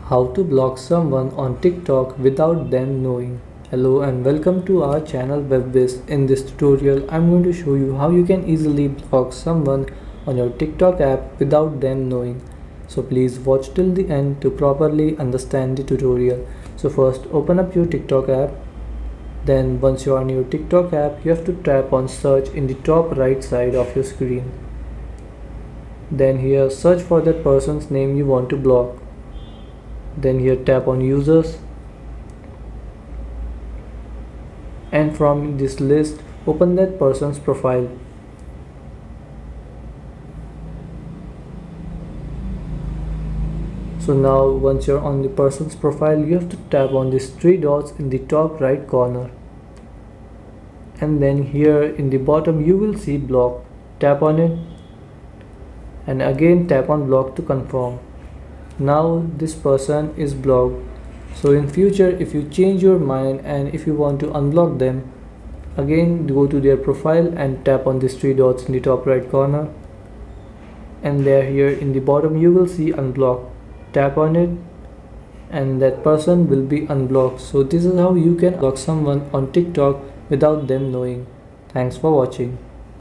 How to block someone on TikTok without them knowing. Hello and welcome to our channel Whizz. In this tutorial, I'm going to show you how you can easily block someone on your TikTok app without them knowing. So please watch till the end to properly understand the tutorial. So first open up your TikTok app. Then once you're on your TikTok app, you have to tap on search in the top right side of your screen. Then here search for that person's name you want to block. Then here tap on users, and from this list open that person's profile. So now once you're on the person's profile, you have to tap on these three dots in the top right corner, and then here in the bottom you will see block. Tap on it and again tap on block to confirm. Now this person is blocked. So in future, if you change your mind and if you want to unblock them, again go to their profile and tap on these three dots in the top right corner, and there here in the bottom you will see unblock. Tap on it and that person will be unblocked. So this is how you can block someone on TikTok without them knowing. Thanks for watching.